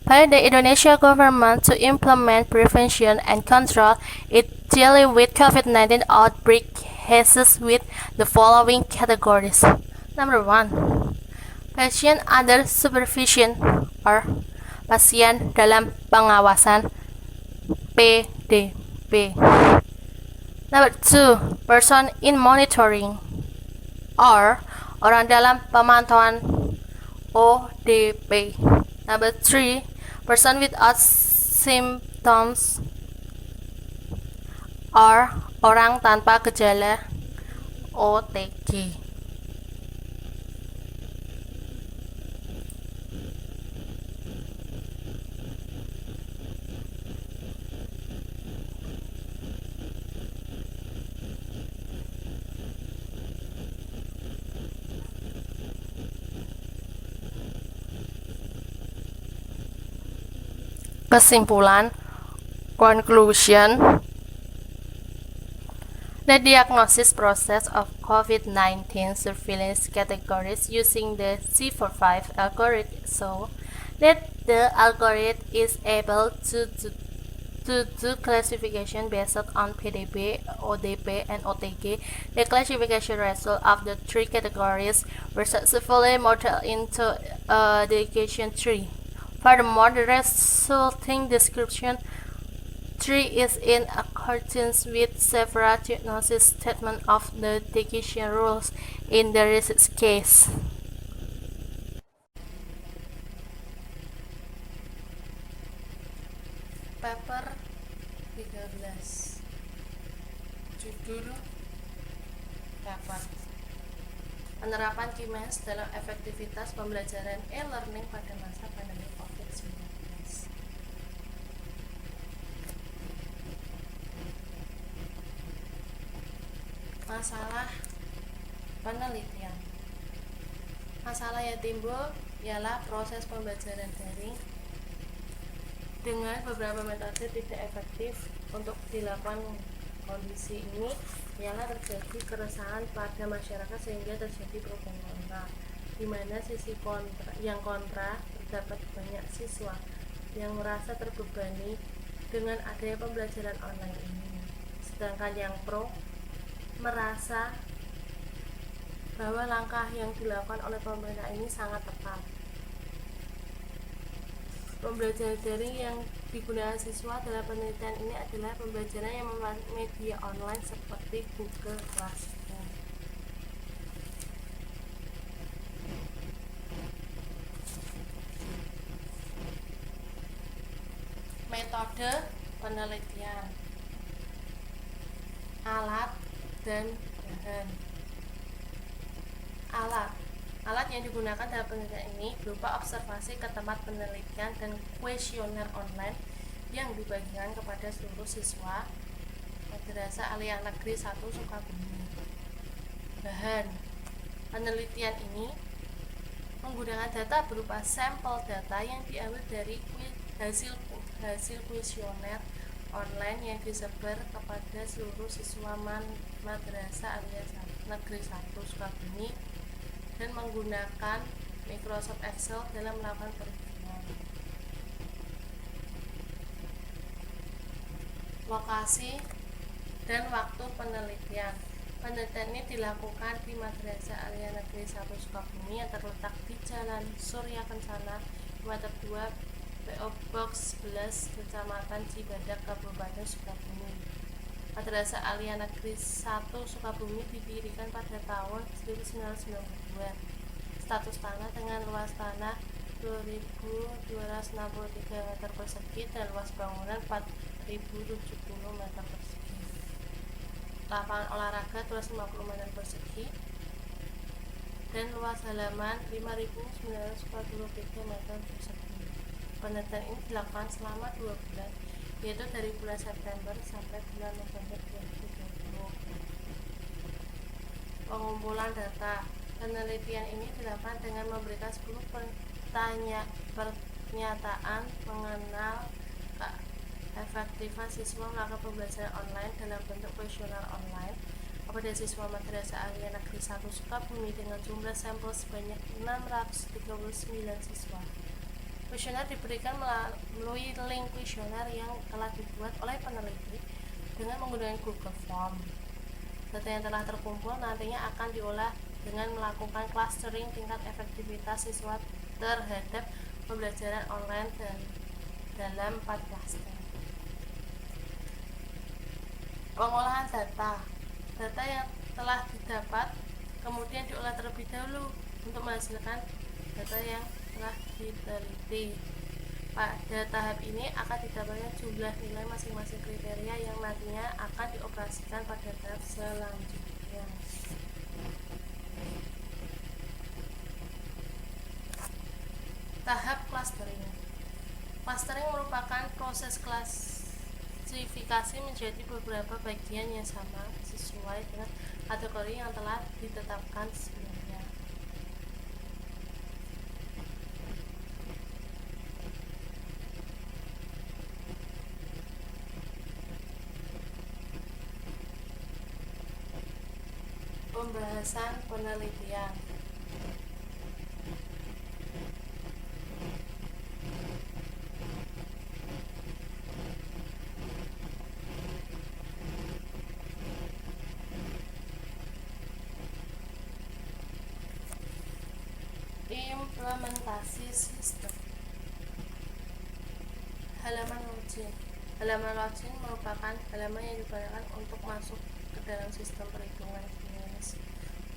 by the Indonesia government to implement prevention and control in dealing with COVID-19 outbreak cases with the following categories. Number 1, patient under supervision or pasien dalam pengawasan PDP. Number 2, person in monitoring or orang dalam pemantauan ODP. Number 3, person without symptoms or orang tanpa gejala OTG. Kesimpulan, conclusion. The diagnosis process of COVID-19 surveillance categories using the C45 algorithm show that the algorithm is able to do classification based on PDB, ODP, and OTG. The classification result of the three categories were successfully modeled into a dedication tree. Furthermore, the resulting description tree is in accordance with several diagnosis statements of the dedication rules in the research case. Paper 13. Judul paper: Penerapan QMAS dalam efektivitas pembelajaran e-learning pada masa pandemi COVID-19. Masalah penelitian. Masalah yang timbul ialah proses pembelajaran daring dengan beberapa metode tidak efektif untuk dilakukan. Kondisi ini ialah terjadi keresahan pada masyarakat sehingga terjadi pro dan kontra, di mana sisi kontra terdapat banyak siswa yang merasa terbebani dengan adanya pembelajaran online ini, sedangkan yang pro merasa bahwa langkah yang dilakukan oleh pemerintah ini sangat tepat. Pembelajaran daring yang digunakan siswa dalam penelitian ini adalah pembelajaran yang melalui media online seperti Google Classroom. Metode penelitian, alat dan bahan. Alat yang digunakan dalam penelitian ini berupa observasi ke tempat penelitian dan kuesioner online yang dibagikan kepada seluruh siswa Madrasah Aliyah Negeri 1 Sukabumi. Bahan penelitian ini menggunakan data berupa sampel data yang diambil dari hasil kuesioner online yang disebar kepada seluruh siswa Madrasah Aliyah Negeri 1 Sukabumi dan menggunakan Microsoft Excel dalam melakukan perhitungan. Lokasi dan waktu penelitian. Penelitian ini dilakukan di Madrasah Aliyah Negeri 1 Sukabumi yang terletak di Jalan Surya Kencana, kilometer 2, PO Box 11, Kecamatan Cibadak, Kabupaten Sukabumi. Madrasah Aliyah Negeri 1 Sukabumi didirikan pada tahun 1992. Status tanah dengan luas tanah 2.263 meter persegi dan luas bangunan 4.070 meter persegi. Lapangan olahraga 250 meter persegi dan luas halaman 5.943 meter persegi. Penelitian ini dilakukan selama 2 bulan, yaitu dari bulan September sampai bulan November 2020. Pengumpulan data. Penelitian ini dilakukan dengan memberikan 10 pernyataan mengenal efektifan siswa melakukan pembelajaran online dalam bentuk kuesioner online kepada siswa Madrasah Aliyah Negeri 1 Sukabumi dengan jumlah sampel sebanyak 639 siswa. Kuesioner diberikan melalui link kuesioner yang telah dibuat oleh peneliti dengan menggunakan Google Form. Data yang telah terkumpul nantinya akan diolah dengan melakukan clustering tingkat efektivitas siswa terhadap pembelajaran online dan dalam 4 klaster. Pengolahan data. Data yang telah didapat kemudian diolah terlebih dahulu untuk menghasilkan data yang telah diteliti. Pada tahap ini akan didapatkan jumlah nilai masing-masing kriteria yang nantinya akan dioperasikan pada tahap selanjutnya. Tahap clustering. Clustering merupakan proses klasifikasi menjadi beberapa bagian yang sama sesuai dengan kategori yang telah ditetapkan sebelumnya. Pembahasan penelitian. Implementasi sistem. Halaman login. Halaman login merupakan halaman yang digunakan untuk masuk ke dalam sistem perhitungan finance.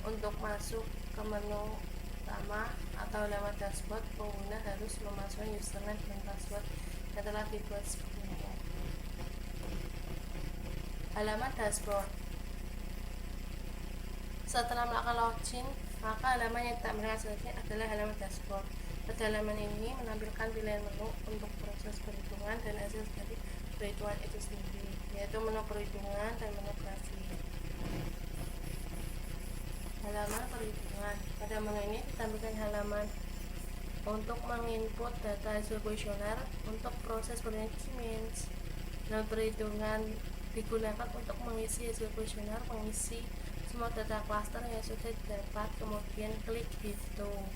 Untuk masuk ke menu utama atau halaman dashboard, pengguna harus memasukkan username dan password yang telah dibuat sebelumnya. Halaman dashboard. Setelah melakukan login, maka halaman yang tak mereka selanjutnya adalah halaman dashboard. Pada halaman ini menampilkan pilihan menu untuk proses perhitungan dan hasil dari perhitungan itu sendiri, yaitu menu perhitungan dan menu grafik. Halaman perhitungan. Pada menu ini ditampilkan halaman untuk menginput data hasil kuesioner untuk proses perhitungan. Dan perhitungan digunakan untuk mengisi hasil kuesioner, mengisi semua data klaster yang sudah didapat, kemudian klik hitung.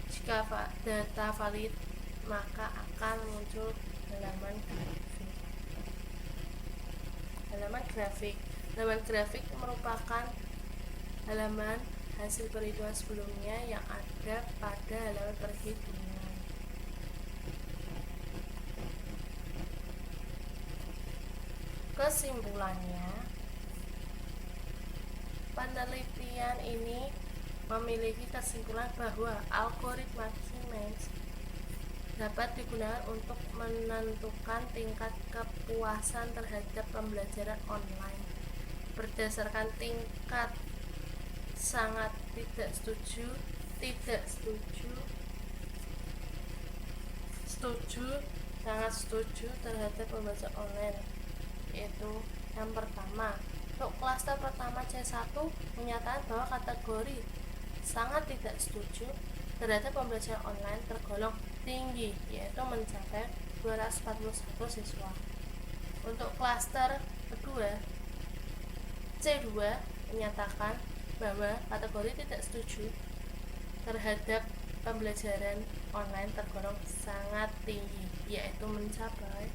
Jika data valid, maka akan muncul halaman grafik. Halaman grafik. Halaman grafik merupakan halaman hasil perhitungan sebelumnya yang ada pada halaman perhitungan. Kesimpulannya, penelitian ini memiliki kesimpulan bahwa algoritma Siemens dapat digunakan untuk menentukan tingkat kepuasan terhadap pembelajaran online berdasarkan tingkat sangat tidak setuju, setuju, sangat setuju terhadap pembelajaran online. Yaitu yang pertama, untuk klaster pertama C1 menyatakan bahwa kategori sangat tidak setuju terhadap pembelajaran online tergolong tinggi, yaitu mencapai 241 siswa. Untuk klaster kedua C2 menyatakan bahwa kategori tidak setuju terhadap pembelajaran online tergolong sangat tinggi, yaitu mencapai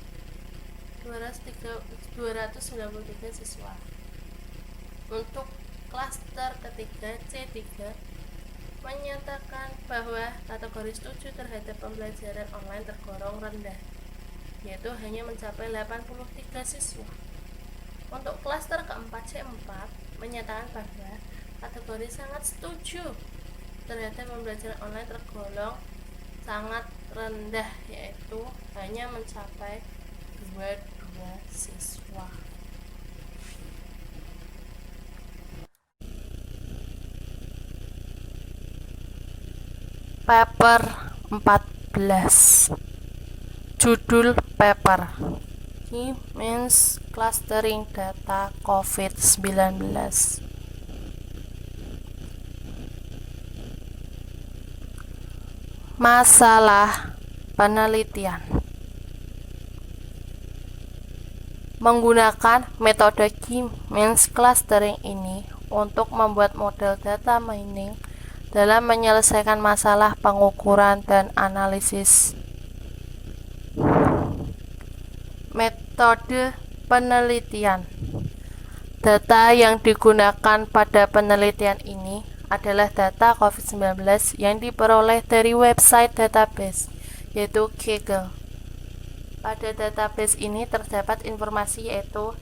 293 siswa. Untuk klaster ketiga C3 menyatakan bahwa kategori setuju terhadap pembelajaran online tergolong rendah, yaitu hanya mencapai 83 siswa. Untuk klaster keempat C4 menyatakan bahwa kategori sangat setuju terhadap pembelajaran online tergolong sangat rendah, yaitu hanya mencapai 22 siswa. Paper 14. Judul paper Siemens Clustering Data COVID-19. Masalah penelitian. Menggunakan metode Siemens Clustering ini untuk membuat model data mining dalam menyelesaikan masalah pengukuran dan analisis. Metode penelitian. Data yang digunakan pada penelitian ini adalah data COVID-19 yang diperoleh dari website database, yaitu Kaggle. Pada database ini terdapat informasi yaitu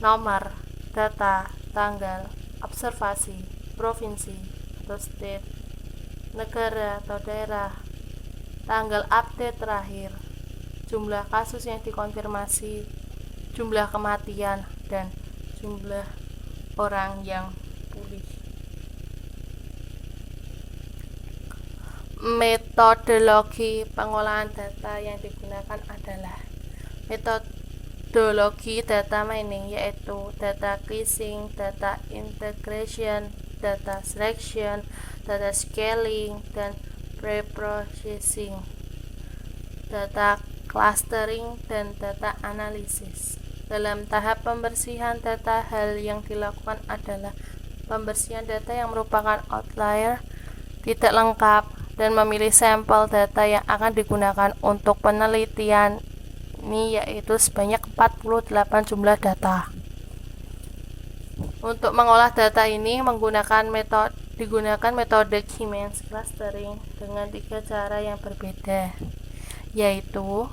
nomor, data, tanggal, observasi, provinsi atau state, negara atau daerah, tanggal update terakhir, jumlah kasus yang dikonfirmasi, jumlah kematian, dan jumlah orang yang pulih. Metodologi pengolahan data yang digunakan adalah metodologi data mining, yaitu data cleansing, data integration, data selection, data scaling, dan preprocessing, data clustering, dan data analisis. Dalam tahap pembersihan data, hal yang dilakukan adalah pembersihan data yang merupakan outlier, tidak lengkap, dan memilih sampel data yang akan digunakan untuk penelitian ini, yaitu sebanyak 48 jumlah data. Untuk mengolah data ini digunakan metode Siemens Clustering dengan 3 cara yang berbeda, yaitu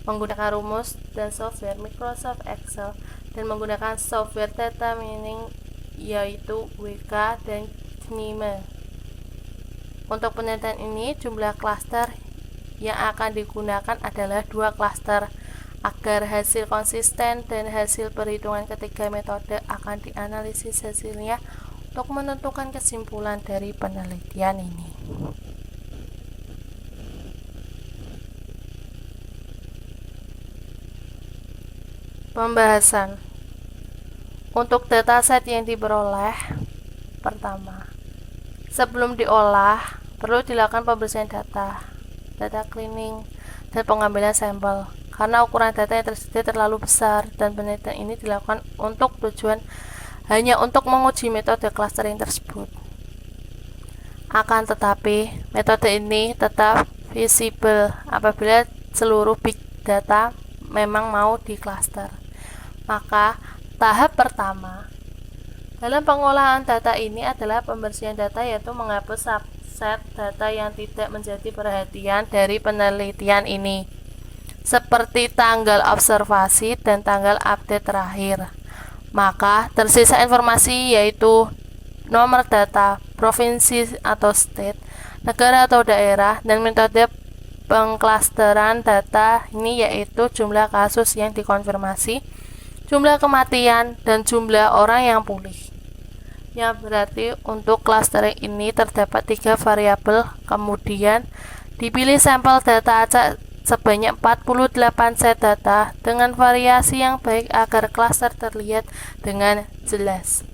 menggunakan rumus dan software Microsoft Excel dan menggunakan software data mining yaitu WK dan KNIME. Untuk penelitian ini, jumlah klaster yang akan digunakan adalah 2 klaster. Agar hasil konsisten dan hasil perhitungan ketiga metode akan dianalisis hasilnya untuk menentukan kesimpulan dari penelitian ini. Pembahasan. Untuk dataset yang diperoleh, pertama, sebelum diolah perlu dilakukan pembersihan data cleaning, dan pengambilan sampel. Karena ukuran data yang tersedia terlalu besar dan penelitian ini dilakukan untuk tujuan hanya untuk menguji metode clustering tersebut. Akan tetapi, metode ini tetap visible apabila seluruh big data memang mau di cluster. Maka Tahap pertama dalam pengolahan data ini adalah pembersihan data, yaitu menghapus subset data yang tidak menjadi perhatian dari penelitian ini, seperti tanggal observasi dan tanggal update terakhir. Maka tersisa informasi yaitu nomor data, provinsi atau state, negara atau daerah, dan metode pengklasteran data ini yaitu jumlah kasus yang dikonfirmasi, jumlah kematian, dan jumlah orang yang pulih. Yang berarti untuk clustering ini terdapat 3 variabel, kemudian dipilih sampel data acak sebanyak 48 set data dengan variasi yang baik agar cluster terlihat dengan jelas.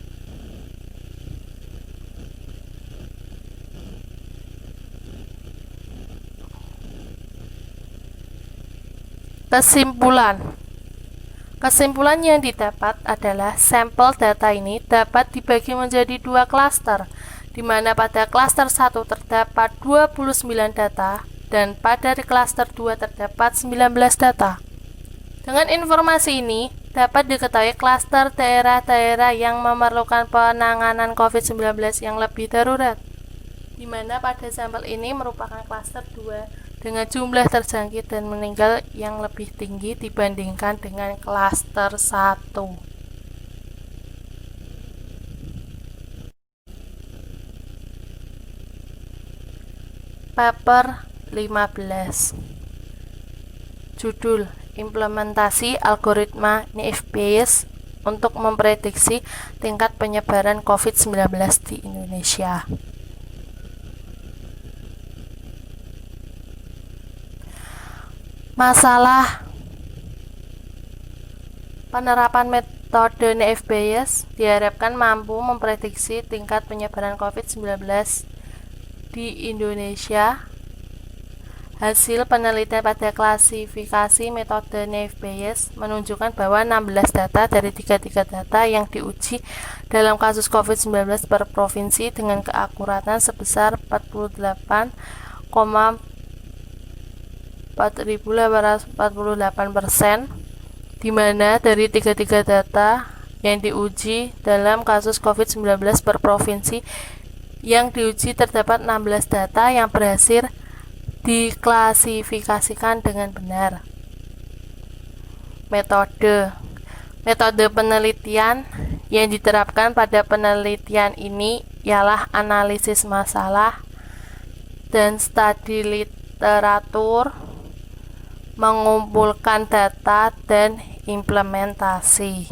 Kesimpulan yang didapat adalah sampel data ini dapat dibagi menjadi 2 klaster, di mana pada klaster 1 terdapat 29 data dan pada klaster 2 terdapat 19 data. Dengan informasi ini dapat diketahui klaster daerah-daerah yang memerlukan penanganan COVID-19 yang lebih darurat, di mana pada sampel ini merupakan klaster 2 dengan jumlah terjangkit dan meninggal yang lebih tinggi dibandingkan dengan klaster 1. Paper 15. Judul: Implementasi algoritma Naive-Bayes untuk memprediksi tingkat penyebaran COVID-19 di Indonesia. Masalah penerapan metode Naive-Bayes diharapkan mampu memprediksi tingkat penyebaran COVID-19 di Indonesia. Hasil penelitian pada klasifikasi metode Naive-Bayes menunjukkan bahwa 16 data dari 33 data yang diuji dalam kasus COVID-19 per provinsi dengan keakuratan sebesar 48,48%, di mana dari 33 data yang diuji dalam kasus COVID-19 per provinsi yang diuji terdapat 16 data yang berhasil diklasifikasikan dengan benar. Metode penelitian yang diterapkan pada penelitian ini ialah analisis masalah dan studi literatur, mengumpulkan data, dan implementasi.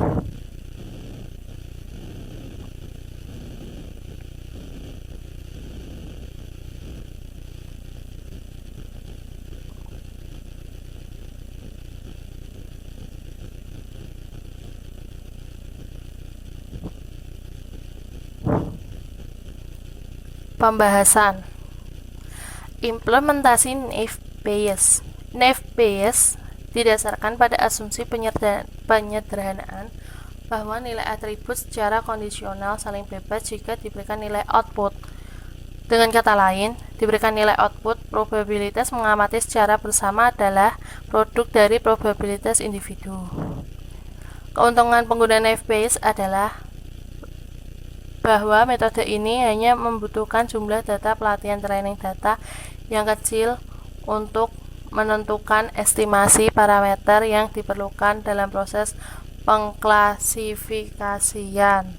Pembahasan implementasi Naive-Bayes. Naive-Bayes didasarkan pada asumsi penyederhanaan bahwa nilai atribut secara kondisional saling bebas jika diberikan nilai output. Dengan kata lain, diberikan nilai output, probabilitas mengamati secara bersama adalah produk dari probabilitas individu. Keuntungan penggunaan Naive-Bayes adalah bahwa metode ini hanya membutuhkan jumlah data pelatihan training data yang kecil untuk menentukan estimasi parameter yang diperlukan dalam proses pengklasifikasian.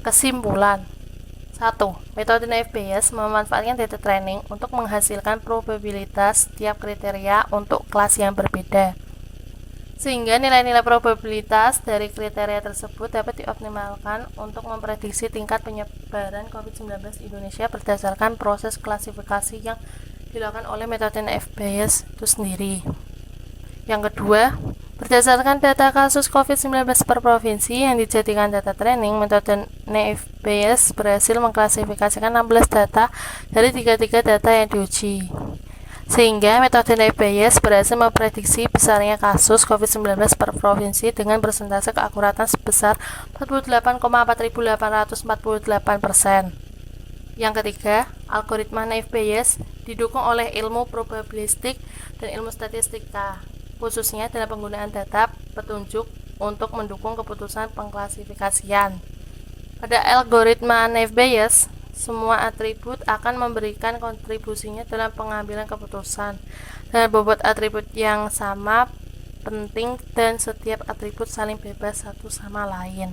Kesimpulan: 1. Metode Naive-Bayes memanfaatkan data training untuk menghasilkan probabilitas setiap kriteria untuk kelas yang berbeda, sehingga nilai-nilai probabilitas dari kriteria tersebut dapat dioptimalkan untuk memprediksi tingkat penyebaran COVID-19 di Indonesia berdasarkan proses klasifikasi yang dilakukan oleh metode Naive-Bayes itu sendiri. Yang kedua, berdasarkan data kasus COVID-19 per provinsi yang dijadikan data training, metode Naive-Bayes berhasil mengklasifikasikan 16 data dari 33 data yang diuji. Sehingga metode Naive-Bayes berhasil memprediksi besarnya kasus COVID-19 per provinsi dengan persentase keakuratan sebesar 48,4848%. Yang ketiga, algoritma naive Bayes didukung oleh ilmu probabilistik dan ilmu statistika, khususnya dalam penggunaan data petunjuk untuk mendukung keputusan pengklasifikasian. Pada algoritma naive Bayes, semua atribut akan memberikan kontribusinya dalam pengambilan keputusan, dan bobot atribut yang sama penting dan setiap atribut saling bebas satu sama lain.